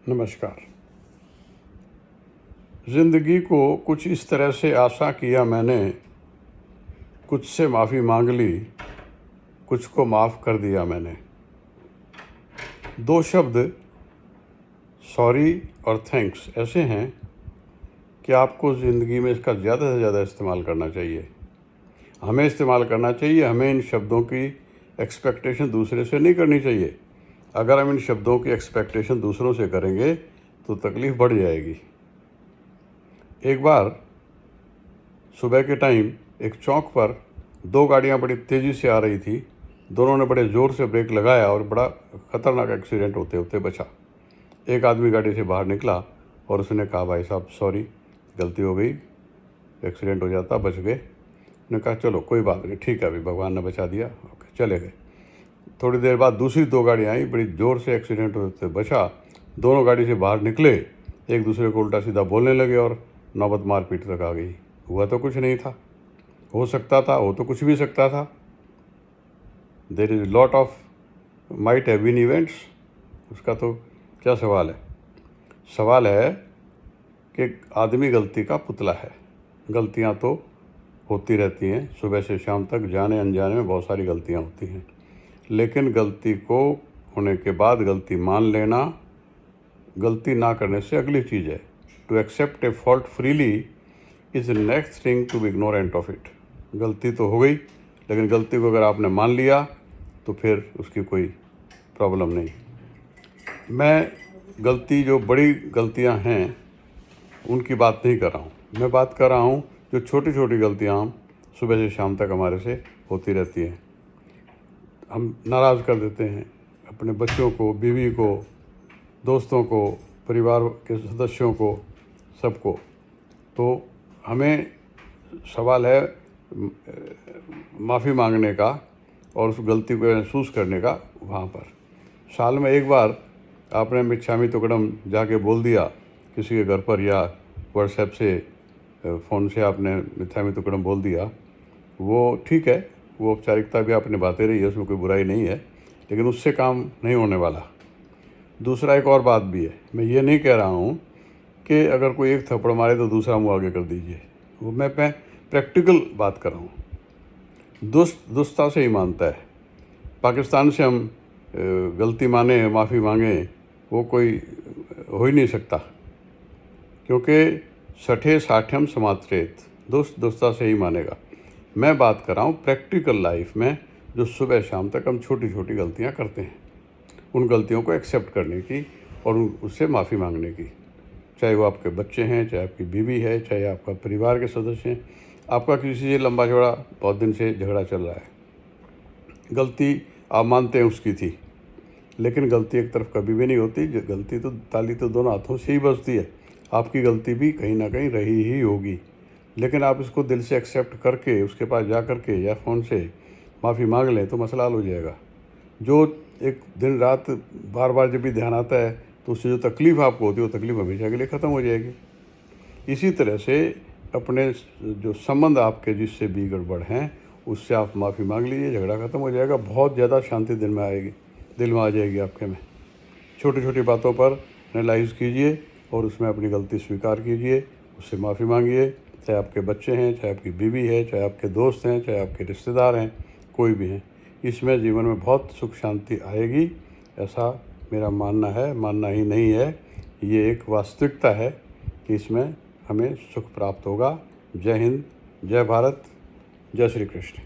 नमस्कार। ज़िंदगी को कुछ इस तरह से आसा किया मैंने, कुछ से माफ़ी मांग ली, कुछ को माफ़ कर दिया मैंने। दो शब्द सॉरी और थैंक्स ऐसे हैं कि आपको ज़िंदगी में इसका ज़्यादा से ज़्यादा इस्तेमाल करना चाहिए। हमें इस्तेमाल करना चाहिए। हमें इन शब्दों की एक्सपेक्टेशन दूसरे से नहीं करनी चाहिए। अगर हम इन शब्दों की एक्सपेक्टेशन दूसरों से करेंगे तो तकलीफ़ बढ़ जाएगी। एक बार सुबह के टाइम एक चौक पर दो गाड़ियां बड़ी तेज़ी से आ रही थी। दोनों ने बड़े ज़ोर से ब्रेक लगाया और बड़ा ख़तरनाक एक्सीडेंट होते होते बचा। एक आदमी गाड़ी से बाहर निकला और उसने कहा, भाई साहब सॉरी, गलती हो गई, एक्सीडेंट हो जाता, बच गए। उसने कहा चलो कोई बात नहीं, ठीक है, अभी भगवान ने बचा दिया, ओके, चले गए। थोड़ी देर बाद दूसरी दो गाड़ियाँ आई, बड़ी ज़ोर से एक्सीडेंट होते बचा। दोनों गाड़ी से बाहर निकले, एक दूसरे को उल्टा सीधा बोलने लगे और नौबत मारपीट तक आ गई। हुआ तो कुछ नहीं था, हो सकता था, हो तो कुछ भी सकता था। There is lot of might have been events. उसका तो क्या सवाल है। सवाल है कि आदमी गलती का पुतला है। गलतियां तो होती रहती हैं, सुबह से शाम तक जाने अनजाने में बहुत सारी गलतियां होती हैं। लेकिन गलती को होने के बाद गलती मान लेना, गलती ना करने से अगली चीज़ है। To accept a fault freely is next thing to be ignorant of it. गलती तो हो गई, लेकिन गलती को अगर आपने मान लिया तो फिर उसकी कोई प्रॉब्लम नहीं। मैं गलती, जो बड़ी गलतियां हैं उनकी बात नहीं कर रहा हूँ। मैं बात कर रहा हूँ जो छोटी छोटी गलतियाँ हम सुबह से शाम तक हमारे से होती रहती हैं। हम नाराज़ कर देते हैं अपने बच्चों को, बीवी को, दोस्तों को, परिवार के सदस्यों को, सबको। तो हमें सवाल है माफ़ी मांगने का और उस गलती को महसूस करने का। वहाँ पर साल में एक बार आपने मिच्छामी तुक्कड़म जाके बोल दिया किसी के घर पर, या व्हाट्सएप से, फ़ोन से आपने मिच्छामी तुक्कड़म बोल दिया, वो ठीक है, वो औपचारिकता भी आप निभाते रहिए, उसमें कोई बुराई नहीं है, लेकिन उससे काम नहीं होने वाला। दूसरा एक और बात भी है। मैं ये नहीं कह रहा हूँ कि अगर कोई एक थप्पड़ मारे तो दूसरा मुँह आगे कर दीजिए। वो मैं प्रैक्टिकल बात कर रहा हूँ। दुष्टता से ही मानता है। पाकिस्तान से हम गलती माने, माफ़ी मांगें, वो कोई हो ही नहीं सकता, क्योंकि सठे साठ्यम समात्रेत, दुष्टता से ही मानेगा। मैं बात कर रहा हूँ प्रैक्टिकल लाइफ में, जो सुबह शाम तक हम छोटी छोटी गलतियाँ करते हैं, उन गलतियों को एक्सेप्ट करने की और उससे माफ़ी मांगने की। चाहे वो आपके बच्चे हैं, चाहे आपकी बीवी है, चाहे आपका परिवार के सदस्य हैं, आपका किसी से लंबा चौड़ा बहुत दिन से झगड़ा चल रहा है, गलती आप मानते हैं उसकी थी, लेकिन गलती एक तरफ कभी भी नहीं होती। गलती तो, ताली तो दोनों हाथों से ही बजती है। आपकी गलती भी कहीं ना कहीं रही ही होगी, लेकिन आप इसको दिल से एक्सेप्ट करके उसके पास जा कर के या फ़ोन से माफ़ी मांग लें तो मसला हल हो जाएगा। जो एक दिन रात बार बार जब भी ध्यान आता है तो उससे जो तकलीफ़ आपको होती है, वो तकलीफ़ हमेशा के लिए ख़त्म हो जाएगी। इसी तरह से अपने जो संबंध आपके जिससे भी गड़बड़ हैं, उससे आप माफ़ी मांग लीजिए, झगड़ा ख़त्म हो जाएगा। बहुत ज़्यादा शांति दिल में आ जाएगी आपके में। छोटी छोटी बातों पर एनालाइज़ कीजिए और उसमें अपनी गलती स्वीकार कीजिए, उससे माफ़ी मांगिए। चाहे आपके बच्चे हैं, चाहे आपकी बीवी है, चाहे आपके दोस्त हैं, चाहे आपके रिश्तेदार हैं, कोई भी हैं, इसमें जीवन में बहुत सुख शांति आएगी, ऐसा मेरा मानना है। मानना ही नहीं है, ये एक वास्तविकता है कि इसमें हमें सुख प्राप्त होगा। जय हिंद, जय भारत, जय श्री कृष्ण।